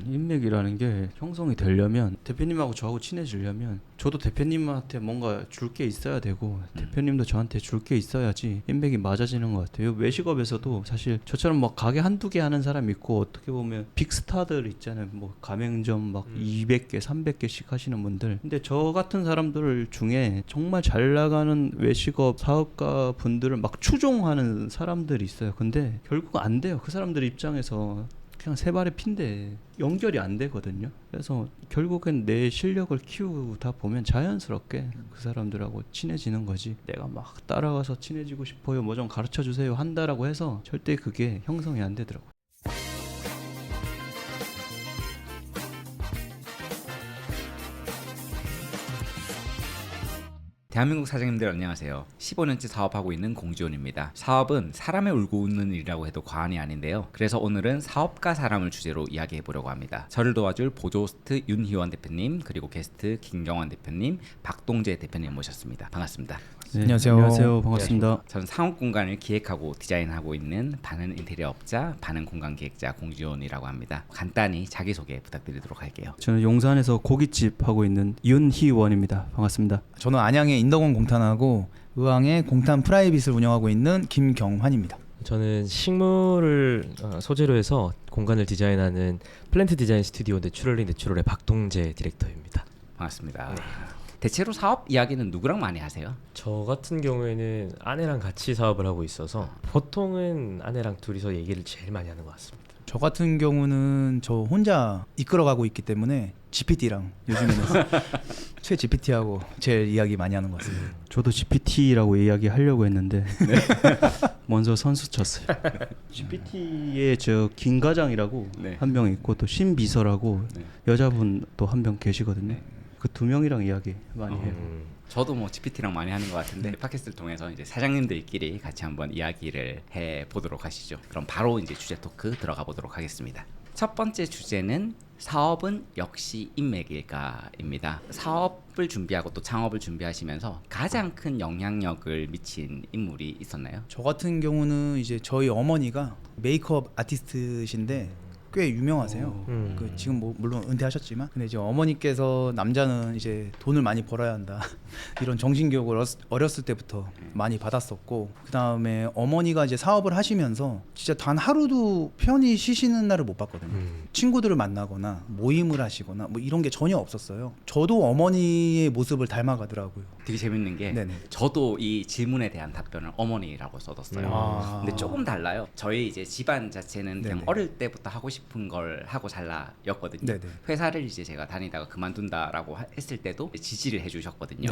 인맥이라는 게 형성이 되려면 대표님하고 저하고 친해지려면 저도 대표님한테 뭔가 줄 게 있어야 되고 대표님도 저한테 줄 게 있어야지 인맥이 맞아지는 것 같아요. 외식업에서도 사실 저처럼 막 가게 한두 개 하는 사람 있고 어떻게 보면 빅스타들 있잖아요. 뭐 가맹점 막 200개, 300개씩 하시는 분들. 근데 저 같은 사람들 중에 정말 잘 나가는 외식업 사업가 분들을 막 추종하는 사람들이 있어요. 근데 결국 안 돼요. 그 사람들 입장에서 그냥 세 발의 핀데 연결이 안 되거든요. 그래서 결국엔 내 실력을 키우다 보면 자연스럽게 그 사람들하고 친해지는 거지. 내가 막 따라가서 친해지고 싶어요, 뭐 좀 가르쳐 주세요 한다라고 해서 절대 그게 형성이 안 되더라고요. 대한민국 사장님들 안녕하세요. 15년째 사업하고 있는 공지원입니다. 사업은 사람의 울고 웃는 일이라고 해도 과언이 아닌데요. 그래서 오늘은 사업가 사람을 주제로 이야기해 보려고 합니다. 저를 도와줄 보조호스트 윤희원 대표님, 그리고 게스트 김경환 대표님, 박동재 대표님 모셨습니다. 반갑습니다. 네, 안녕하세요. 안녕하세요. 반갑습니다. 저는 상업 공간을 기획하고 디자인하고 있는 반은 인테리어 업자, 반은 공간 기획자 공지원이라고 합니다. 간단히 자기소개 부탁드리도록 할게요. 저는 용산에서 고깃집 하고 있는 윤희원입니다. 반갑습니다. 저는 안양의 인덕원 공탄하고 의왕의 공탄 프라이빗을 운영하고 있는 김경환입니다. 저는 식물을 소재로 해서 공간을 디자인하는 플랜트 디자인 스튜디오 내추럴의 박동재 디렉터입니다. 반갑습니다. 네. 대체로 사업 이야기는 누구랑 많이 하세요? 저 같은 경우에는 아내랑 같이 사업을 하고 있어서 보통은 아내랑 둘이서 얘기를 제일 많이 하는 것 같습니다. 저 같은 경우는 저 혼자 이끌어가고 있기 때문에 GPT랑 요즘에는 최 GPT하고 제일 이야기 많이 하는 것 같습니다. 저도 GPT라고 이야기하려고 했는데 먼저 선수 쳤어요. GPT의 저 김과장이라고 네. 한 명 있고 또 신비서라고 네. 여자분 또 한 명 계시거든요. 그 두 명이랑 이야기 많이 해요. 저도 뭐 GPT랑 많이 하는 것 같은데 팟캐스트를 통해서 이제 사장님들끼리 같이 한번 이야기를 해 보도록 하시죠. 그럼 바로 이제 주제 토크 들어가 보도록 하겠습니다. 첫 번째 주제는 사업은 역시 인맥일까입니다. 사업을 준비하고 또 창업을 준비하시면서 가장 큰 영향력을 미친 인물이 있었나요? 저 같은 경우는 이제 저희 어머니가 메이크업 아티스트신데 꽤 유명하세요. 그 지금 뭐 물론 은퇴하셨지만 근데 이제 어머니께서 남자는 이제 돈을 많이 벌어야 한다 이런 정신교육을 어렸을 때부터 많이 받았었고 그 다음에 어머니가 이제 사업을 하시면서 진짜 단 하루도 편히 쉬시는 날을 못 봤거든요. 친구들을 만나거나 모임을 하시거나 뭐 이런 게 전혀 없었어요. 저도 어머니의 모습을 닮아가더라고요. 되게 재밌는 게 네네. 저도 이 질문에 대한 답변을 어머니라고 써뒀어요. 근데 조금 달라요. 저희 이제 집안 자체는 그냥 네네. 어릴 때부터 하고 싶은 걸 하고 잘나였거든요. 네네. 회사를 이제 제가 다니다가 그만둔다라고 했을 때도 지지를 해주셨거든요.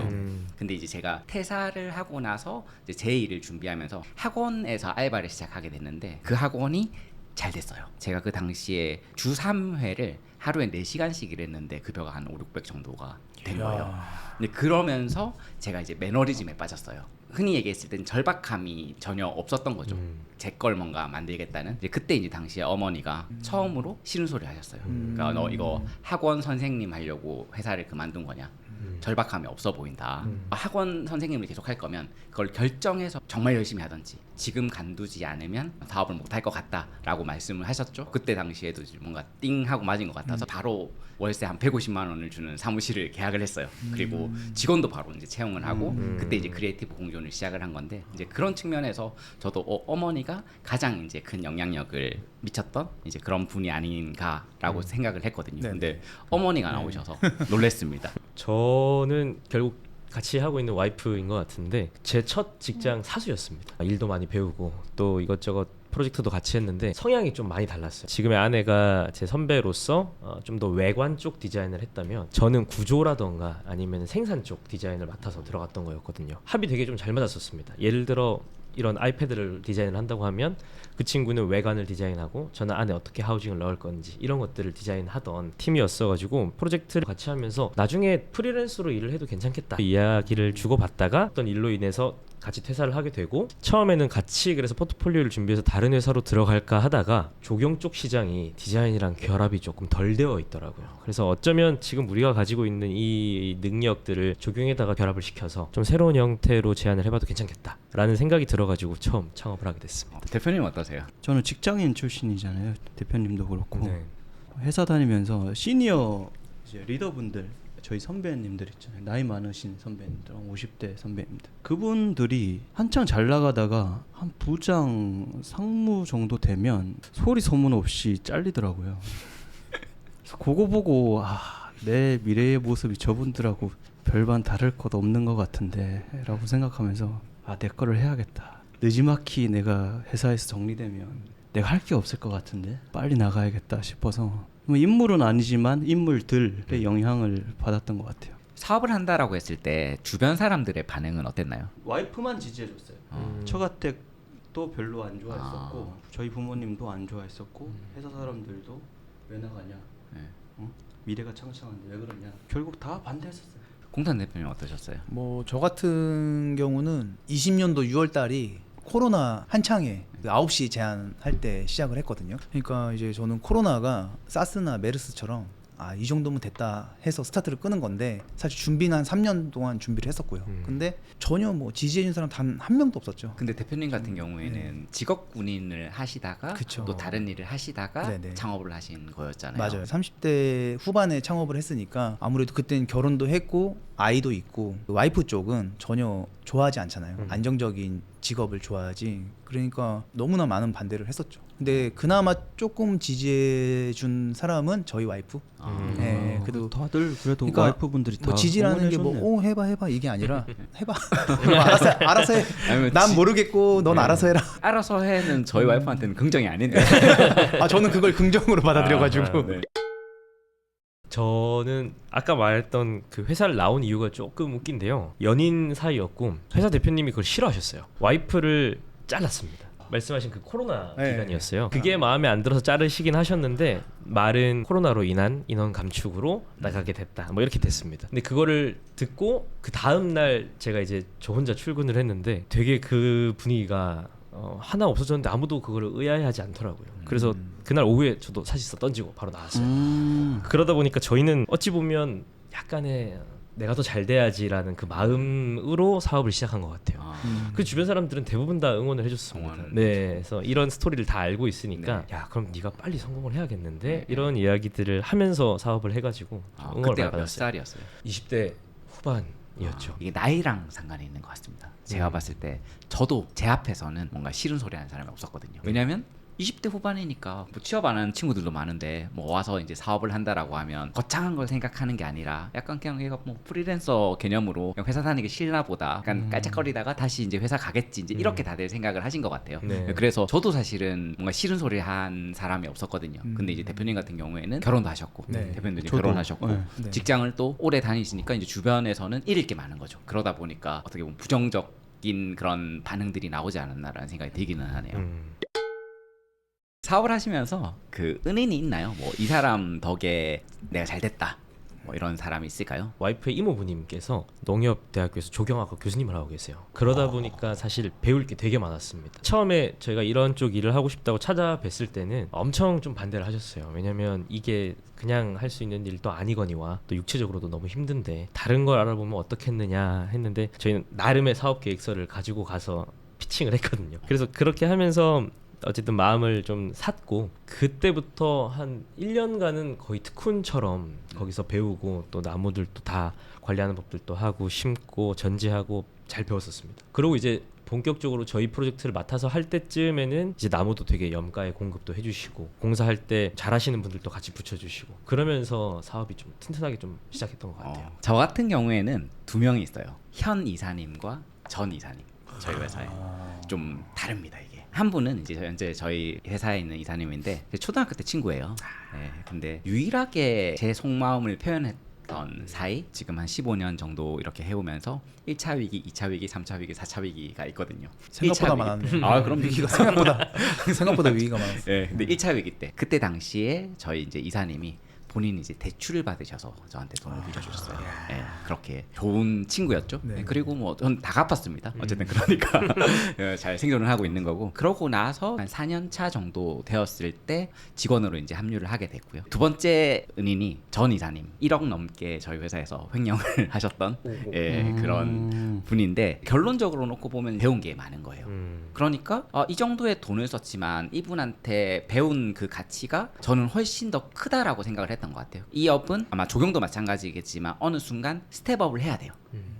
근데 이제 제가 퇴사를 하고 나서 이제 제 일을 준비하면서 학원에서 알바를 시작하게 됐는데 그 학원이 잘 됐어요. 제가 그 당시에 주 3회를 하루에 4시간씩 일했는데 급여가 한 5,600 정도가 된 거예요. 근데 그러면서 제가 이제 매너리즘에 빠졌어요. 흔히 얘기했을 땐 절박함이 전혀 없었던 거죠. 제 걸 뭔가 만들겠다는. 이제 그때 이제 당시에 어머니가 처음으로 싫은 소리 하셨어요. 그러니까 너 이거 학원 선생님 하려고 회사를 그만둔 거냐? 절박함이 없어 보인다. 학원 선생님을 계속 할 거면 그걸 결정해서 정말 열심히 하든지 지금 간두지 않으면 사업을 못할 것 같다라고 말씀을 하셨죠. 그때 당시에도 뭔가 띵 하고 맞은 것 같아서 바로 월세 한 150만 원을 주는 사무실을 계약을 했어요. 그리고 직원도 바로 이제 채용을 하고 그때 이제 크리에이티브 공존을 시작을 한 건데 이제 그런 측면에서 저도 어머니가 가장 이제 큰 영향력을 미쳤던 이제 그런 분이 아닌가라고 생각을 했거든요. 네. 근데 어머니가 나오셔서 놀랬습니다. 저는 결국 같이 하고 있는 와이프인 것 같은데 제 첫 직장 사수였습니다. 일도 많이 배우고 또 이것저것 프로젝트도 같이 했는데 성향이 좀 많이 달랐어요. 지금의 아내가 제 선배로서 좀 더 외관 쪽 디자인을 했다면 저는 구조라던가 아니면 생산 쪽 디자인을 맡아서 들어갔던 거였거든요. 합이 되게 좀 잘 맞았었습니다. 예를 들어 이런 아이패드를 디자인을 한다고 하면 그 친구는 외관을 디자인하고 저는 안에 어떻게 하우징을 넣을 건지 이런 것들을 디자인하던 팀이었어가지고 프로젝트를 같이 하면서 나중에 프리랜서로 일을 해도 괜찮겠다 이야기를 주고받다가 어떤 일로 인해서 같이 퇴사를 하게 되고 처음에는 같이 그래서 포트폴리오를 준비해서 다른 회사로 들어갈까 하다가 조경 쪽 시장이 디자인이랑 결합이 조금 덜 되어 있더라고요. 그래서 어쩌면 지금 우리가 가지고 있는 이 능력들을 조경에다가 결합을 시켜서 좀 새로운 형태로 제안을 해봐도 괜찮겠다라는 생각이 들어가지고 처음 창업을 하게 됐습니다. 대표님 어떠세요? 저는 직장인 출신이잖아요. 대표님도 그렇고. 네. 회사 다니면서 시니어 이제 리더분들 저희 선배님들 있잖아요. 나이 많으신 선배님들, 50대 선배님들. 그분들이 한창 잘 나가다가 한 부장, 상무 정도 되면 소리 소문 없이 잘리더라고요. 그래서 그거 보고 내 미래의 모습이 저분들하고 별반 다를 것 없는 것 같은데 라고 생각하면서 내 거를 해야겠다. 느지막이 내가 회사에서 정리되면 내가 할 게 없을 것 같은데 빨리 나가야겠다 싶어서 뭐 인물은 아니지만 인물들의 영향을 받았던 것 같아요. 사업을 한다라고 했을 때 주변 사람들의 반응은 어땠나요? 와이프만 지지해줬어요. 처가댁도 별로 안 좋아했었고 저희 부모님도 안 좋아했었고 회사 사람들도 왜 나가냐, 미래가 창창한데 왜 그러냐, 결국 다 반대했었어요. 공산 대표님 어떠셨어요? 뭐 저 같은 경우는 20년도 6월 달이 코로나 한창에 그 9시 제한할 때 시작을 했거든요. 그러니까 이제 저는 코로나가 사스나 메르스처럼 이 정도면 됐다 해서 스타트를 끄는 건데 사실 준비는 한 3년 동안 준비를 했었고요. 근데 전혀 뭐 지지해준 사람 단 한 명도 없었죠. 근데 대표님 같은 경우에는 직업 군인을 하시다가 그쵸. 또 다른 일을 하시다가 네네. 창업을 하신 거였잖아요. 맞아요. 30대 후반에 창업을 했으니까 아무래도 그때는 결혼도 했고 아이도 있고 와이프 쪽은 전혀 좋아하지 않잖아요. 안정적인 직업을 좋아하지. 그러니까 너무나 많은 반대를 했었죠. 근데 그나마 조금 지지해준 사람은 저희 와이프. 네, 그래도 다들 그래도 그러니까 와이프분들이 다 뭐 지지라는 게 응원해줬네. 뭐 해봐 이게 아니라 해봐. 알아서 해. 아니면 난 모르겠고 넌 알아서 해라. 알아서 해는 저희 와이프한테는 긍정이 아닌데. 저는 그걸 긍정으로 받아들여가지고. 네. 저는 아까 말했던 그 회사를 나온 이유가 조금 웃긴데요. 연인 사이였고 회사 대표님이 그걸 싫어하셨어요. 와이프를 잘랐습니다. 말씀하신 그 코로나 네. 기간이었어요. 그게 마음에 안 들어서 자르시긴 하셨는데 말은 코로나로 인한 인원 감축으로 나가게 됐다. 뭐 이렇게 됐습니다. 근데 그거를 듣고 그 다음 날 제가 이제 저 혼자 출근을 했는데 되게 그 분위기가 하나 없어졌는데 아무도 그거를 의아해하지 않더라고요. 그래서 그날 오후에 저도 사실상 던지고 바로 나왔어요. 그러다 보니까 저희는 어찌 보면 약간의 내가 더 잘 돼야지라는 그 마음으로 사업을 시작한 것 같아요. 그 주변 사람들은 대부분 다 응원을 해줬습니다. 응원을 네, 그래서 이런 스토리를 다 알고 있으니까 네. 야 그럼 네가 빨리 성공을 해야겠는데 네. 이런 이야기들을 하면서 사업을 해가지고 응원을 많이 그때가 몇 받았어요. 살이었어요? 20대 후반이었죠. 이게 나이랑 상관이 있는 것 같습니다. 제가 봤을 때 저도 제 앞에서는 뭔가 싫은 소리 하는 사람이 없었거든요. 왜냐면 20대 후반이니까 뭐 취업 안 하는 친구들도 많은데 뭐 와서 이제 사업을 한다라고 하면 거창한 걸 생각하는 게 아니라 약간 그냥 얘가 뭐 프리랜서 개념으로 그냥 회사 다니기 싫나 보다 약간 깔짝거리다가 다시 이제 회사 가겠지 이제 이렇게 다들 생각을 하신 것 같아요. 네. 그래서 저도 사실은 뭔가 싫은 소리 한 사람이 없었거든요. 근데 이제 대표님 같은 경우에는 결혼도 하셨고 네. 대표님도 저도. 결혼하셨고 네. 네. 직장을 또 오래 다니시니까 이제 주변에서는 잃을 게 많은 거죠. 그러다 보니까 어떻게 보면 부정적인 그런 반응들이 나오지 않았나라는 생각이 들기는 하네요. 사업을 하시면서 그 은인이 있나요? 뭐 이 사람 덕에 내가 잘 됐다. 뭐 이런 사람이 있을까요? 와이프의 이모부님께서 농협대학교에서 조경학과 교수님을 하고 계세요. 그러다 보니까 사실 배울 게 되게 많았습니다. 처음에 저희가 이런 쪽 일을 하고 싶다고 찾아뵀을 때는 엄청 좀 반대를 하셨어요. 왜냐면 이게 그냥 할 수 있는 일도 아니거니와 또 육체적으로도 너무 힘든데 다른 걸 알아보면 어떻겠느냐 했는데 저희는 나름의 사업 계획서를 가지고 가서 피칭을 했거든요. 그래서 그렇게 하면서 어쨌든 마음을 좀 샀고 그때부터 한 1년간은 거의 특훈처럼 거기서 배우고 또 나무들도 다 관리하는 법들도 하고 심고 전지하고 잘 배웠었습니다. 그리고 이제 본격적으로 저희 프로젝트를 맡아서 할 때쯤에는 이제 나무도 되게 염가에 공급도 해주시고 공사할 때 잘하시는 분들도 같이 붙여주시고 그러면서 사업이 좀 튼튼하게 좀 시작했던 것 같아요. 저 같은 경우에는 두 명이 있어요. 현 이사님과 전 이사님. 저희 회사에 좀 다릅니다 이게. 한 분은 이제 현재 저희 회사에 있는 이사님인데 초등학교 때 친구예요. 네, 근데 유일하게 제 속마음을 표현했던 사이 지금 한 15년 정도 이렇게 해오면서 1차 위기, 2차 위기, 3차 위기, 4차 위기가 있거든요. 생각보다 1차 위기. 많았네요. 그럼 위기가 생각보다 위기가 많았어요. 네, 근데 1차 위기 때 그때 당시에 저희 이제 이사님이 본인이 이제 대출을 받으셔서 저한테 돈을 빌려주셨어요. 예, 그렇게 좋은 친구였죠. 네. 예, 그리고 뭐 전 다 갚았습니다. 어쨌든 그러니까 예, 잘 생존을 하고 있는 거고. 그러고 나서 한 4년 차 정도 되었을 때 직원으로 이제 합류를 하게 됐고요. 두 번째 은인이 전 이사님 1억 넘게 저희 회사에서 횡령을 하셨던 예, 그런 분인데 결론적으로 놓고 보면 배운 게 많은 거예요. 그러니까 이 정도의 돈을 썼지만 이분한테 배운 그 가치가 저는 훨씬 더 크다라고 생각을 했던 것 같아요. 이 업은 아마 조경도 마찬가지겠지만 어느 순간 스텝업을 해야 돼요.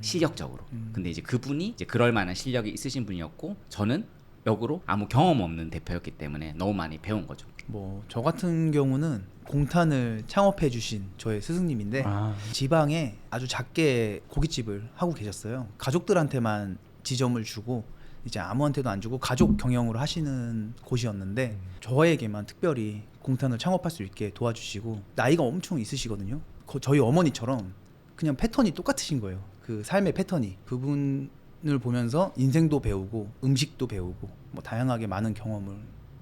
실력적으로. 근데 이제 그분이 이제 그럴 만한 실력이 있으신 분이었고 저는 역으로 아무 경험 없는 대표였기 때문에 너무 많이 배운 거죠. 뭐 저 같은 경우는 공탄을 창업해 주신 저의 스승님인데 지방에 아주 작게 고깃집을 하고 계셨어요. 가족들한테만 지점을 주고 이제 아무한테도 안 주고 가족 경영으로 하시는 곳이었는데 저에게만 특별히 공탄을 창업할 수 있게 도와주시고 나이가 엄청 있으시거든요. 저희 어머니처럼 그냥 패턴이 똑같으신 거예요. 그 삶의 패턴이. 그분을 보면서 인생도 배우고 음식도 배우고 뭐 다양하게 많은 경험을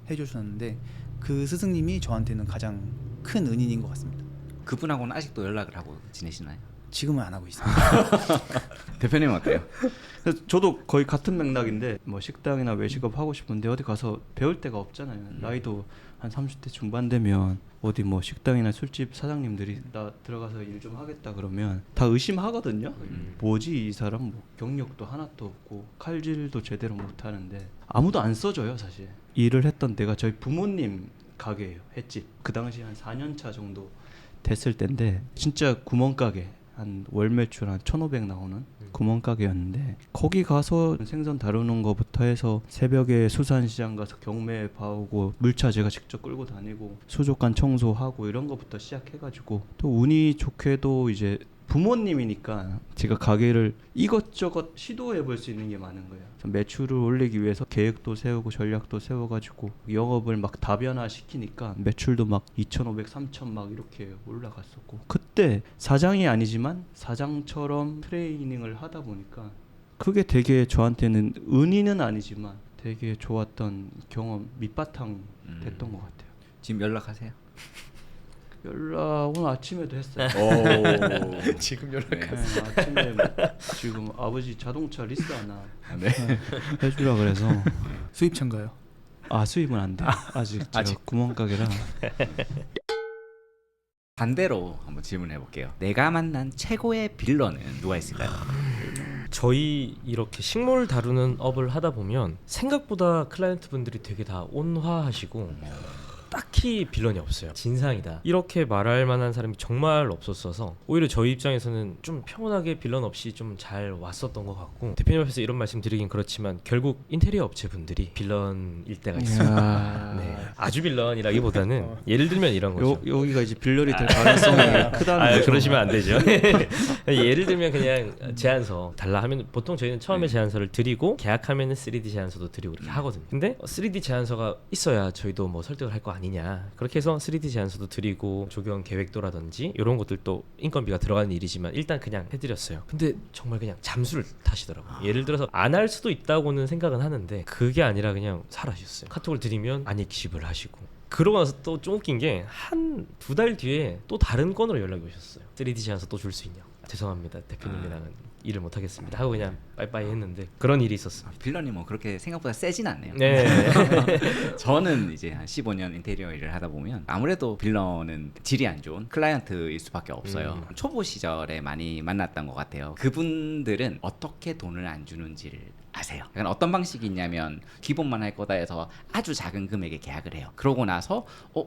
해주셨는데 그 스승님이 저한테는 가장 큰 은인인 것 같습니다. 그분하고는 아직도 연락을 하고 지내시나요? 지금은 안 하고 있습니다. 대표님은 어때요? 그래서 저도 거의 같은 맥락인데 뭐 식당이나 외식업 하고 싶은데 어디 가서 배울 데가 없잖아요. 나이도 한 30대 중반 되면 어디 뭐 식당이나 술집 사장님들이 나 들어가서 일 좀 하겠다 그러면 다 의심하거든요. 뭐지 이 사람 뭐 경력도 하나도 없고 칼질도 제대로 못 하는데 아무도 안 써줘요 사실. 일을 했던 데가 저희 부모님 가게예요. 횟집. 그 당시 한 4년 차 정도 됐을 때인데 진짜 구멍가게. 한 월 매출 한 1,500 나오는 구멍가게였는데 거기 가서 생선 다루는 거부터 해서 새벽에 수산시장 가서 경매 봐오고 물차 제가 직접 끌고 다니고 수족관 청소하고 이런 거부터 시작해가지고 또 운이 좋게도 이제 부모님이니까 제가 가게를 이것저것 시도해 볼 수 있는 게 많은 거예요. 매출을 올리기 위해서 계획도 세우고 전략도 세워가지고 영업을 막 다변화 시키니까 매출도 막 2,500, 3,000 막 이렇게 올라갔었고 그때 사장이 아니지만 사장처럼 트레이닝을 하다 보니까 그게 되게 저한테는 은인은 아니지만 되게 좋았던 경험 밑바탕 됐던 것 같아요. 지금 연락하세요? 연락 오늘 아침에도 했어요. 오. 지금 네, 아침에 지금 아버지 자동차 리스 하나 네. 해주라 그래서 수입차인가요? 수입은 안 돼. 아직 구멍가게라. 반대로 한번 질문해 볼게요. 내가 만난 최고의 빌런은 누가 있을까요? 저희 이렇게 식물 다루는 업을 하다 보면 생각보다 클라이언트 분들이 되게 다 온화하시고 딱히 빌런이 없어요. 진상이다 이렇게 말할 만한 사람이 정말 없었어서 오히려 저희 입장에서는 좀 평온하게 빌런 없이 좀 잘 왔었던 것 같고 대표님 앞에서 이런 말씀 드리긴 그렇지만 결국 인테리어 업체 분들이 빌런일 때가 있습니다. 네, 아주 빌런이라기보다는 예를 들면 이런 거죠. 여기가 이제 빌런이 될 가능성이 크다는 거죠. 그러시면 안 되죠. 예를 들면 그냥 제안서 달라 하면 보통 저희는 처음에 제안서를 드리고 계약하면은 3D 제안서도 드리고 이렇게 하거든요. 근데 3D 제안서가 있어야 저희도 뭐 설득을 할 거 아니냐. 그렇게 해서 3D 제안서도 드리고 조경 계획도라든지 이런 것들도 인건비가 들어가는 일이지만 일단 그냥 해드렸어요. 근데 정말 그냥 잠수를 타시더라고요. 예를 들어서 안 할 수도 있다고는 생각은 하는데 그게 아니라 그냥 사라졌어요. 카톡을 드리면 안 읽씹을 하시고 그러고 나서 또 좀 웃긴 게 한 2달 뒤에 또 다른 건으로 연락이 오셨어요. 3D 제안서 또 줄 수 있냐. 죄송합니다. 대표님이랑은 일을 못 하겠습니다 하고 그냥 빠이빠이 했는데 그런 일이 있었습니다. 빌런이 뭐 그렇게 생각보다 세진 않네요. 네. 저는 이제 한 15년 인테리어 일을 하다 보면 아무래도 빌런은 질이 안 좋은 클라이언트일 수밖에 없어요. 초보 시절에 많이 만났던 것 같아요. 그분들은 어떻게 돈을 안 주는지를 아세요. 약간 어떤 방식이 있냐면 기본만 할 거다 해서 아주 작은 금액에 계약을 해요. 그러고 나서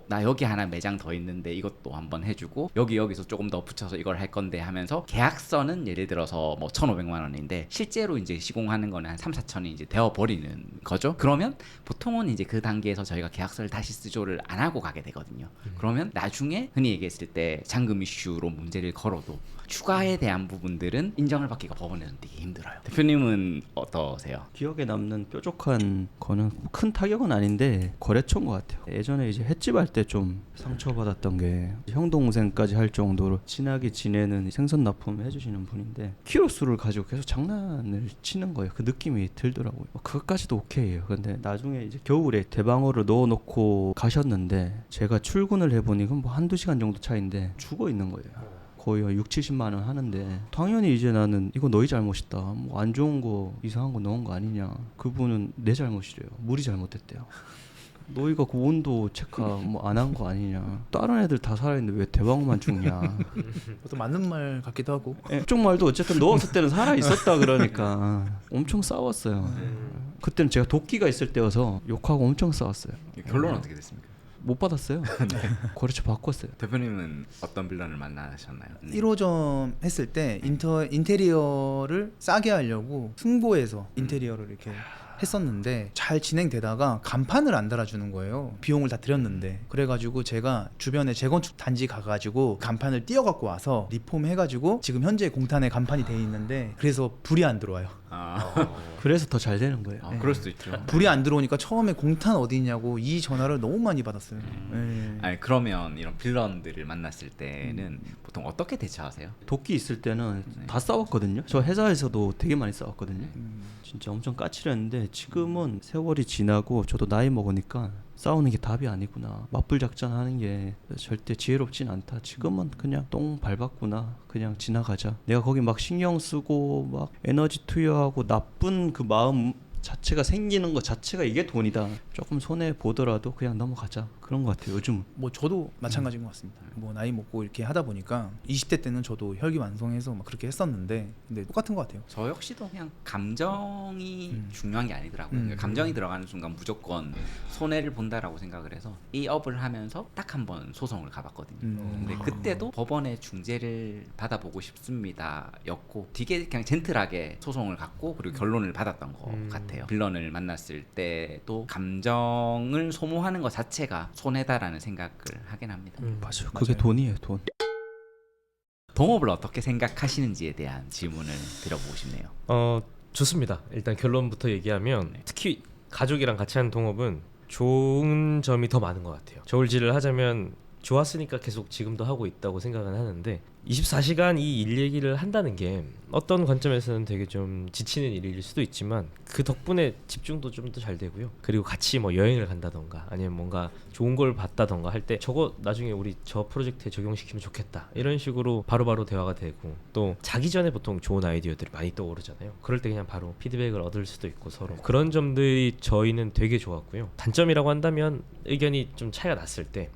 나 여기 하나 매장 더 있는데 이것도 한번 해주고 여기서 조금 더 붙여서 이걸 할 건데 하면서 계약서는 예를 들어서 뭐 1,500만 원인데 실제로 이제 시공하는 거는 한 3, 4천이 이제 되어버리는 거죠. 그러면 보통은 이제 그 단계에서 저희가 계약서를 다시 쓰조를 안 하고 가게 되거든요. 그러면 나중에 흔히 얘기했을 때 잔금 이슈로 문제를 걸어도 추가에 대한 부분들은 인정을 받기가 법원에서는 되게 힘들어요. 대표님은 어떤 떠오세요? 기억에 남는 뾰족한 거는 큰 타격은 아닌데 거래처인 것 같아요. 예전에 이제 횟집 할 때 좀 상처받았던 게 형 동생까지 할 정도로 친하게 지내는 생선 납품 해주시는 분인데 키로수를 가지고 계속 장난을 치는 거예요. 그 느낌이 들더라고요. 그것까지도 오케이예요. 근데 나중에 이제 겨울에 대방어를 넣어놓고 가셨는데 제가 출근을 해보니 그건 뭐 한두 시간 정도 차인데 죽어 있는 거예요. 거의 6, 70만 원 하는데 당연히 이제 나는 이거 너희 잘못이다. 뭐 안 좋은 거 이상한 거 넣은 거 아니냐. 그분은 내 잘못이래요. 물이 잘못됐대요. 너희가 그 온도 체크 뭐 안 한 거 아니냐. 다른 애들 다 살아있는데 왜 대방어만 죽냐. 또 맞는 말 같기도 하고. 그쪽 말도 어쨌든 넣었을 때는 살아 있었다 그러니까 엄청 싸웠어요. 그때는 제가 도끼가 있을 때여서 욕하고 엄청 싸웠어요. 결론은 어떻게 됐습니까? 못 받았어요. 거래처 바꿨어요. 대표님은 어떤 빌런을 만나셨나요? 1호점 했을 때 인테리어를 싸게 하려고 승보해서 인테리어를 이렇게 했었는데 잘 진행되다가 간판을 안 달아주는 거예요. 비용을 다 들였는데. 그래가지고 제가 주변에 재건축 단지 가가지고 간판을 띄워갖고 와서 리폼 해가지고 지금 현재 공탄에 간판이 돼 있는데 그래서 불이 안 들어와요. 그래서 더 잘 되는 거예요. 그럴 수도 있죠. 불이 안 들어오니까 처음에 공탄 어디 있냐고 이 전화를 너무 많이 받았어요. 네. 아니 그러면 이런 빌런들을 만났을 때는 보통 어떻게 대처하세요? 도끼 있을 때는 다 싸웠거든요. 저 회사에서도 되게 많이 싸웠거든요. 진짜 엄청 까칠했는데 지금은 세월이 지나고 저도 나이 먹으니까 싸우는 게 답이 아니구나. 맞불 작전하는 게 절대 지혜롭진 않다. 지금은 그냥 똥 밟았구나. 그냥 지나가자. 내가 거기 막 신경 쓰고 막 에너지 투여하고 나쁜 그 마음 자체가 생기는 것 자체가 이게 돈이다. 조금 손해 보더라도 그냥 넘어가자. 그런 것 같아요. 요즘 뭐 저도 마찬가지인 것 같습니다. 뭐 나이 먹고 이렇게 하다 보니까 20대 때는 저도 혈기완성해서 막 그렇게 했었는데 근데 똑같은 것 같아요. 저 역시도 그냥 감정이 중요한 게 아니더라고요. 그러니까 감정이 들어가는 순간 무조건 손해를 본다라고 생각을 해서 이 업을 하면서 딱 한 번 소송을 가봤거든요. 근데 그때도 법원의 중재를 받아보고 싶습니다 였고 되게 그냥 젠틀하게 소송을 갔고 그리고 결론을 받았던 것 같아요. 빌런을 만났을 때도 감정을 소모하는 것 자체가 손해다라는 생각을 하긴 합니다. 맞아요. 그게 돈이에요. 돈. 동업을 어떻게 생각하시는지에 대한 질문을 드려보고 싶네요. 좋습니다. 일단 결론부터 얘기하면 특히 가족이랑 같이 하는 동업은 좋은 점이 더 많은 것 같아요. 저울질을 하자면 좋았으니까 계속 지금도 하고 있다고 생각은 하는데 24시간 이 일 얘기를 한다는 게 어떤 관점에서는 되게 좀 지치는 일일 수도 있지만 그 덕분에 집중도 좀 더 잘 되고요. 그리고 같이 뭐 여행을 간다던가 아니면 뭔가 좋은 걸 봤다던가 할 때 저거 나중에 우리 저 프로젝트에 적용시키면 좋겠다 이런 식으로 바로바로 대화가 되고 또 자기 전에 보통 좋은 아이디어들이 많이 떠오르잖아요. 그럴 때 그냥 바로 피드백을 얻을 수도 있고 서로 그런 점들이 저희는 되게 좋았고요. 단점이라고 한다면 의견이 좀 차이가 났을 때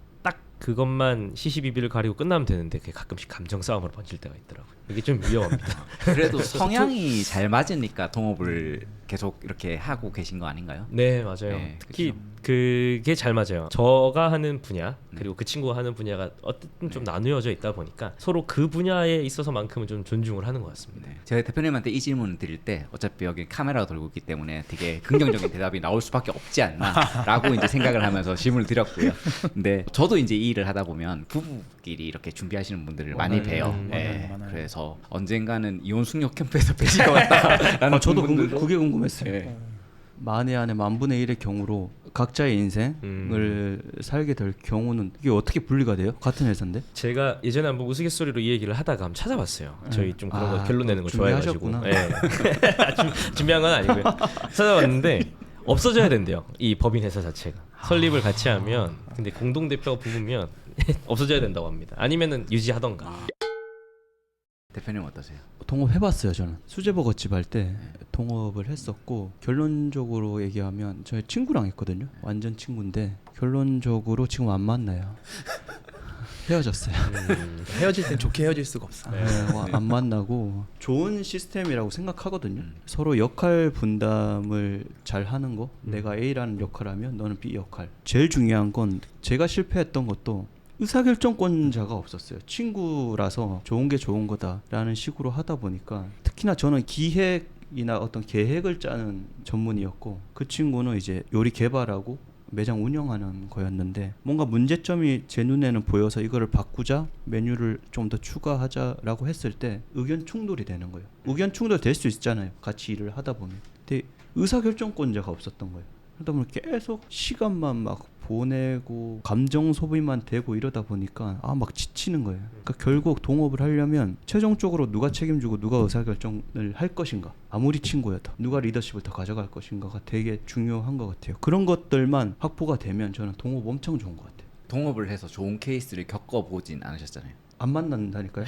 그것만 시시비비를 가리고 끝나면 되는데 그게 가끔씩 감정 싸움으로 번질 때가 있더라고요. 이게 좀 위험합니다. 그래도 성향이 잘 맞으니까 동업을 계속 이렇게 하고 계신 거 아닌가요? 네 맞아요. 네, 특히 그렇죠. 그게 잘 맞아요. 저가 하는 분야 그리고 그 친구가 하는 분야가 어쨌든 좀 나누어져 있다 보니까 서로 그 분야에 있어서만큼은 좀 존중을 하는 것 같습니다. 네. 제가 대표님한테 이 질문을 드릴 때 어차피 여기 카메라가 돌고 있기 때문에 되게 긍정적인 대답이 나올 수밖에 없지 않나라고 이제 생각을 하면서 질문을 드렸고요. 근데 저도 이제 이 일을 하다 보면 부부끼리 이렇게 준비하시는 분들을 많이 봬요. 네. 많아요. 그래서 언젠가는 이혼 숙녀 캠프에서 뵈실 것 같다라는 저도 분들도 그게 궁금했어요. 네. 만에 안에 만분의 1의 경우로 각자의 인생을 살게 될 경우는 이게 어떻게 분리가 돼요? 같은 회사인데? 제가 예전에 한번 우스갯소리로 이 얘기를 하다가 한번 찾아봤어요. 저희 좀 그런 거 결론 내는 거 좋아해가지고 준비하셨구나. 준비한 건 아니고요. 찾아봤는데 없어져야 된대요. 이 법인 회사 자체가 설립을 같이 하면 근데 공동 대표가 부부면 없어져야 된다고 합니다. 아니면은 유지하던가. 대표님 어떠세요? 동업 해봤어요. 저는 수제버거집 할 때 동업을 했었고 결론적으로 얘기하면 저희 친구랑 했거든요. 완전 친구인데 결론적으로 지금 안 만나요. 헤어졌어요. 헤어질 땐 좋게 헤어질 수가 없어. 네. 안 만나고 좋은 시스템이라고 생각하거든요. 서로 역할 분담을 잘 하는 거. 내가 A라는 역할하면 너는 B 역할. 제일 중요한 건 제가 실패했던 것도 의사결정권자가 없었어요. 친구라서 좋은 게 좋은 거다라는 식으로 하다 보니까 특히나 저는 기획이나 어떤 계획을 짜는 전문이었고 그 친구는 이제 요리 개발하고 매장 운영하는 거였는데 뭔가 문제점이 제 눈에는 보여서 이거를 바꾸자 메뉴를 좀 더 추가하자라고 했을 때 의견 충돌이 되는 거예요. 의견 충돌 될 수 있잖아요. 같이 일을 하다 보면. 근데 의사결정권자가 없었던 거예요. 그러다 보니 계속 시간만 막 보내고 감정 소비만 되고 이러다 보니까 막 지치는 거예요. 그러니까 결국 동업을 하려면 최종적으로 누가 책임지고 누가 의사결정을 할 것인가, 아무리 친구여도 누가 리더십을 더 가져갈 것인가가 되게 중요한 것 같아요. 그런 것들만 확보가 되면 저는 동업 엄청 좋은 것 같아요. 동업을 해서 좋은 케이스를 겪어보진 않으셨잖아요. 안 만난다니까요.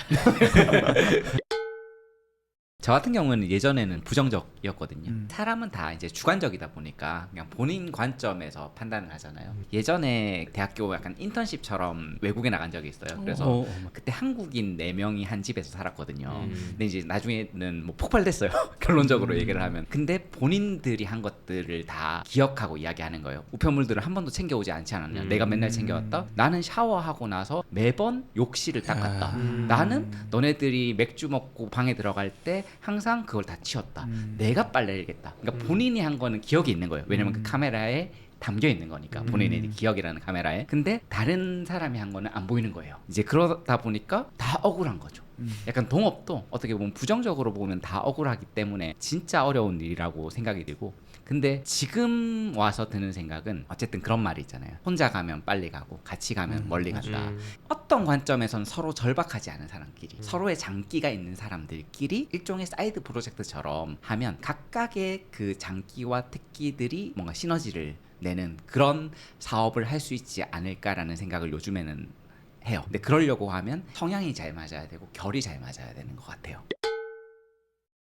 저 같은 경우는 예전에는 부정적이었거든요. 사람은 다 이제 주관적이다 보니까 그냥 본인 관점에서 판단을 하잖아요. 예전에 대학교 약간 인턴십처럼 외국에 나간 적이 있어요. 그래서 그때 한국인 4명이 한 집에서 살았거든요. 근데 이제 나중에는 뭐 폭발됐어요. 결론적으로 얘기를 하면. 근데 본인들이 한 것들을 다 기억하고 이야기하는 거예요. 우편물들을 한 번도 챙겨오지 않지 않았냐. 내가 맨날 챙겨왔다. 나는 샤워하고 나서 매번 욕실을 닦았다. 나는 너네들이 맥주 먹고 방에 들어갈 때 항상 그걸 다 치웠다. 내가 빨래를겠다. 그러니까 본인이 한 거는 기억이 있는 거예요. 왜냐면 그 카메라에 담겨 있는 거니까 본인의 기억이라는 카메라에. 근데 다른 사람이 한 거는 안 보이는 거예요. 이제 그러다 보니까 다 억울한 거죠. 약간 동업도 어떻게 보면 부정적으로 보면 다 억울하기 때문에 진짜 어려운 일이라고 생각이 들고, 근데 지금 와서 드는 생각은 어쨌든 그런 말이 있잖아요. 혼자 가면 빨리 가고 같이 가면 멀리 간다. 어떤 관점에선 서로 절박하지 않은 사람끼리, 서로의 장기가 있는 사람들끼리 일종의 사이드 프로젝트처럼 하면 각각의 그 장기와 특기들이 뭔가 시너지를 내는 그런 사업을 할 수 있지 않을까라는 생각을 요즘에는 해요. 근데 그러려고 하면 성향이 잘 맞아야 되고 결이 잘 맞아야 되는 것 같아요.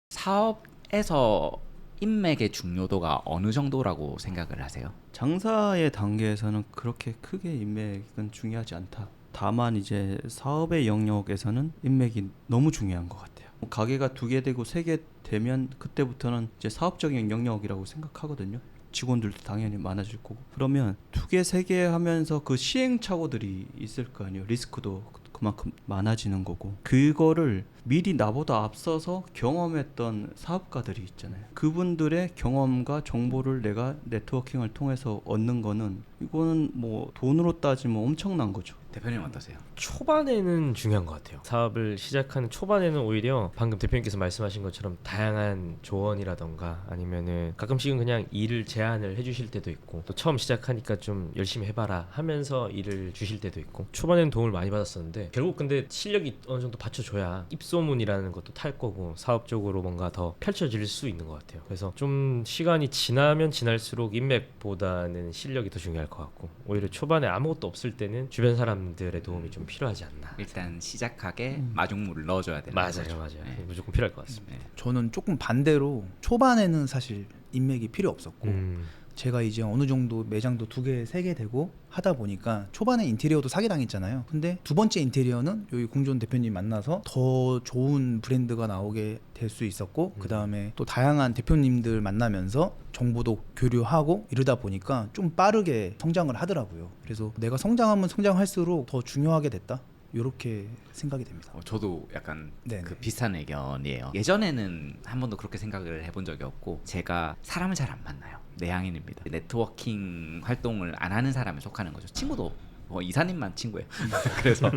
사업에서 인맥의 중요도가 어느 정도라고 생각을 하세요? 장사의 단계에서는 그렇게 크게 인맥은 중요하지 않다. 다만 이제 사업의 영역에서는 인맥이 너무 중요한 것 같아요. 가게가 2개 되고 3개 되면 그때부터는 이제 사업적인 영역이라고 생각하거든요. 직원들도 당연히 많아질 거고. 그러면 2개, 3개 하면서 그 시행착오들이 있을 거 아니에요. 리스크도 그만큼 많아지는 거고. 그거를 미리 나보다 앞서서 경험했던 사업가들이 있잖아요. 그분들의 경험과 정보를 내가 네트워킹을 통해서 얻는 거는 이거는 뭐 돈으로 따지면 엄청난 거죠. 대표님 어떠세요? 초반에는 중요한 것 같아요. 사업을 시작하는 초반에는 오히려 방금 대표님께서 말씀하신 것처럼 다양한 조언이라던가 아니면은 가끔씩은 그냥 일을 제안을 해주실 때도 있고, 또 처음 시작하니까 좀 열심히 해봐라 하면서 일을 주실 때도 있고, 초반에는 도움을 많이 받았었는데 결국 근데 실력이 어느 정도 받쳐줘야 입소문이라는 것도 탈 거고 사업적으로 뭔가 더 펼쳐질 수 있는 것 같아요. 그래서 좀 시간이 지나면 지날수록 인맥보다는 실력이 더 중요할 것 같고, 오히려 초반에 아무것도 없을 때는 주변 사람들의 도움이 좀 필요하지 않나. 일단 시작하게 마중물을 넣어줘야 되는 거죠. 맞아요. 네. 무조건 필요할 것 같습니다. 네. 저는 조금 반대로 초반에는 사실 인맥이 필요 없었고 제가 이제 어느 정도 매장도 2개, 3개 되고 하다 보니까 초반에 인테리어도 사기당했잖아요. 근데 2번째 인테리어는 여기 공존 대표님 만나서 더 좋은 브랜드가 나오게 될 수 있었고, 그 다음에 또 다양한 대표님들 만나면서 정보도 교류하고 이러다 보니까 좀 빠르게 성장을 하더라고요. 그래서 내가 성장하면 성장할수록 더 중요하게 됐다, 이렇게 생각이 됩니다. 저도 약간 네네. 그 비슷한 의견이에요. 예전에는 한 번도 그렇게 생각을 해본 적이 없고, 제가 사람을 잘 안 만나요. 내향인입니다. 네트워킹 활동을 안 하는 사람에 속하는 거죠. 친구도 이사님만 친구예요. 그래서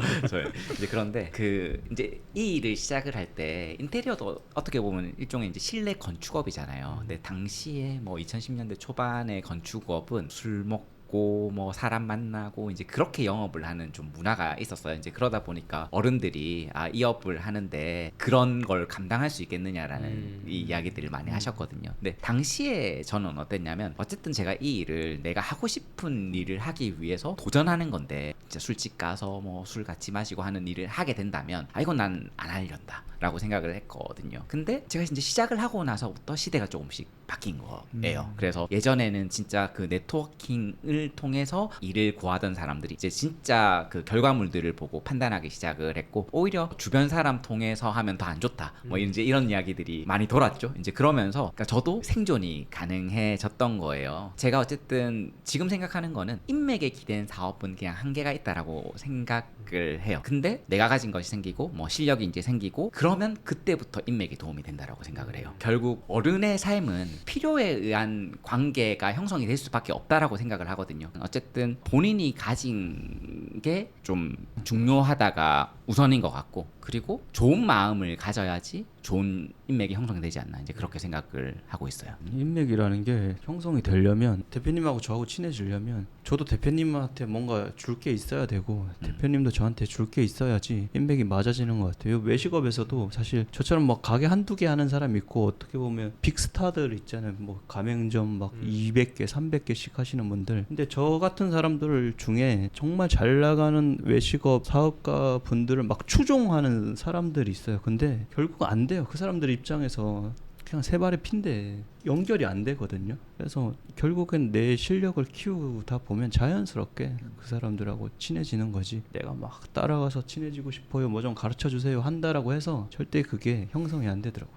이제 그런데 그 이제 이 일을 시작을 할 때 인테리어도 어떻게 보면 일종의 이제 실내 건축업이잖아요. 근데 당시에 뭐 2010년대 초반의 건축업은 술 먹고 뭐 사람 만나고 이제 그렇게 영업을 하는 좀 문화가 있었어요. 이제 그러다 보니까 어른들이 이 업을 하는데 그런 걸 감당할 수 있겠느냐라는 이 이야기들을 많이 하셨거든요. 근데 당시에 저는 어땠냐면, 어쨌든 제가 이 일을 내가 하고 싶은 일을 하기 위해서 도전하는 건데, 진짜 술집 가서 뭐 술 같이 마시고 하는 일을 하게 된다면 이건 난 안 하려다 라고 생각을 했거든요. 근데 제가 이제 시작을 하고 나서부터 시대가 조금씩 바뀐 거예요. 그래서 예전에는 진짜 그 네트워킹을 통해서 일을 구하던 사람들이 이제 진짜 그 결과물들을 보고 판단하기 시작을 했고, 오히려 주변 사람 통해서 하면 더 안 좋다 뭐 이제 이런 이야기들이 많이 돌았죠. 이제 그러면서 그러니까 저도 생존이 가능해졌던 거예요. 제가 어쨌든 지금 생각하는 거는 인맥에 기댄 사업은 그냥 한계가 있다라고 생각을 해요. 근데 내가 가진 것이 생기고 뭐 실력이 이제 생기고 그러면 그때부터 인맥이 도움이 된다라고 생각을 해요. 결국 어른의 삶은 필요에 의한 관계가 형성이 될 수밖에 없다라고 생각을 하거든요. 어쨌든 본인이 가진 게 좀 중요하다가 우선인 것 같고, 그리고 좋은 마음을 가져야지 좋은 인맥이 형성이 되지 않나 이제 그렇게 생각을 하고 있어요. 인맥이라는 게 형성이 되려면 대표님하고 저하고 친해지려면 저도 대표님한테 뭔가 줄 게 있어야 되고 대표님도 저한테 줄 게 있어야지 인맥이 맞아지는 것 같아요. 외식업에서도 사실 저처럼 막 가게 한두 개 하는 사람 있고 어떻게 보면 빅스타들 있잖아요. 뭐 가맹점 막 200개, 300개씩 하시는 분들. 근데 저 같은 사람들 중에 정말 잘 나가는 외식업 사업가 분들을 막 추종하는 사람들이 있어요. 근데 결국 안 돼요. 그 사람들 입장에서 그냥 세 발의 핀데 연결이 안 되거든요. 그래서 결국엔 내 실력을 키우다 보면 자연스럽게 그 사람들하고 친해지는 거지. 내가 막 따라가서 친해지고 싶어요. 뭐 좀 가르쳐 주세요 한다라고 해서 절대 그게 형성이 안 되더라고요.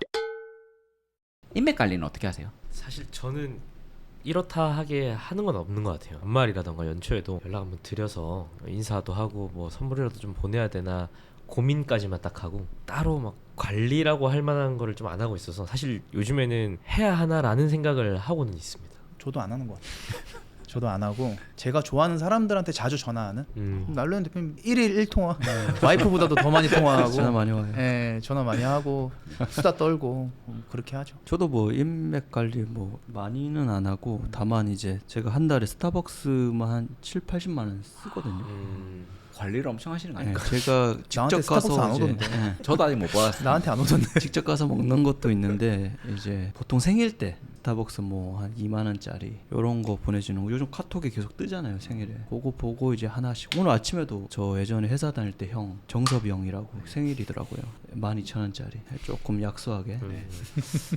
인맥 관리는 어떻게 하세요? 사실 저는 이렇다 하게 하는 건 없는 것 같아요. 연말이라던가 연초에도 연락 한번 드려서 인사도 하고 뭐 선물이라도 좀 보내야 되나 고민까지만 딱 하고 따로 막 관리라고 할 만한 거를 좀 안 하고 있어서 사실 요즘에는 해야 하나라는 생각을 하고는 있습니다. 저도 안 하는 것 같아요. 저도 안 하고 제가 좋아하는 사람들한테 자주 전화하는 날로는 대표님 1일 1통화 와이프보다도 더 많이 통화하고 전화 많이 와요. 예, 전화 많이 하고 수다 떨고 그렇게 하죠. 저도 뭐 인맥 관리 뭐 많이는 안 하고 다만 이제 제가 한 달에 스타벅스만 한 7, 80만 원 쓰거든요. 관리를 엄청 하시는 거 아닙니까? 제가 직접 스타벅스 안 가서 이제 오던데. 저도 아직 못 받았어요. 나한테 안 오던데. 직접 가서 먹는 것도 있는데 이제 보통 생일 때 스타벅스 뭐 한 2만 원짜리 이런 거 보내주는 거 요즘 카톡에 계속 뜨잖아요 생일에. 그거 보고 이제 하나씩. 오늘 아침에도 저 예전에 회사 다닐 때 형 정섭이 형이라고 생일이더라고요. 12,000원짜리 조금 약소하게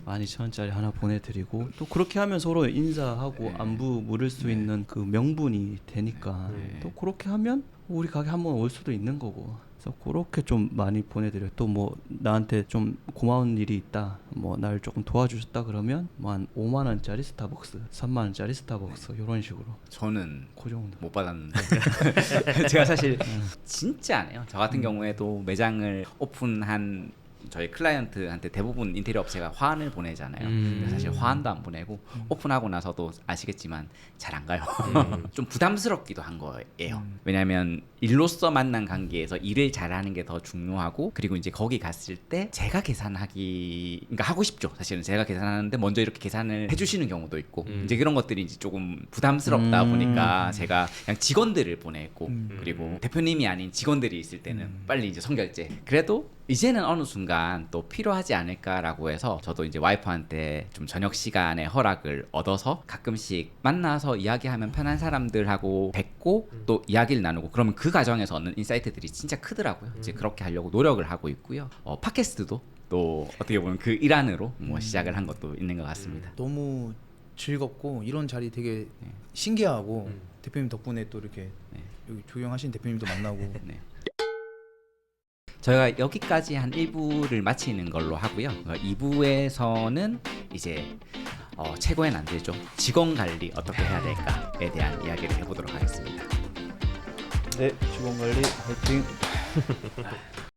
12,000원짜리 하나 보내드리고 또 그렇게 하면 서로 인사하고 안부 물을 수 있는 그 명분이 되니까 또 그렇게 하면 우리 가게 한번 올 수도 있는 거고. 그래서 그렇게 좀 많이 보내드려요. 또 뭐 나한테 좀 고마운 일이 있다, 뭐 날 조금 도와주셨다 그러면 뭐 한 5만 원짜리 스타벅스, 3만 원짜리 스타벅스 이런 식으로. 저는 그 정도. 못 받았는데 제가 사실 진짜 안 해요. 저 같은 경우에도 매장을 오픈한 저희 클라이언트한테 대부분 인테리어 업체가 화환을 보내잖아요. 근데 사실 화환도 안 보내고 오픈하고 나서도 아시겠지만 잘 안 가요. 좀 부담스럽기도 한 거예요. 왜냐하면 일로서 만난 관계에서 일을 잘하는 게 더 중요하고 그리고 이제 거기 갔을 때 제가 계산하기 그러니까 하고 싶죠. 사실은 제가 계산하는데 먼저 이렇게 계산을 해주시는 경우도 있고 이제 그런 것들이 이제 조금 부담스럽다 보니까 제가 그냥 직원들을 보냈고 그리고 대표님이 아닌 직원들이 있을 때는 빨리 이제 선결제. 그래도 이제는 어느 순간 또 필요하지 않을까라고 해서 저도 이제 와이프한테 좀 저녁 시간에 허락을 얻어서 가끔씩 만나서 이야기하면 편한 사람들하고 뵙고 또 이야기를 나누고 그러면 그 과정에서 얻는 인사이트들이 진짜 크더라고요. 이제 그렇게 하려고 노력을 하고 있고요. 팟캐스트도 또 어떻게 보면 그 일환으로 뭐 시작을 한 것도 있는 것 같습니다. 너무 즐겁고 이런 자리 되게 신기하고 대표님 덕분에 또 이렇게 여기 조용하신 대표님도 만나고 네. 저희가 여기까지 한 1부를 마치는 걸로 하고요. 2부에서는 이제 최고의 난제죠. 직원 관리 어떻게 해야 될까에 대한 이야기를 해보도록 하겠습니다. 네, 직원 관리 화이팅.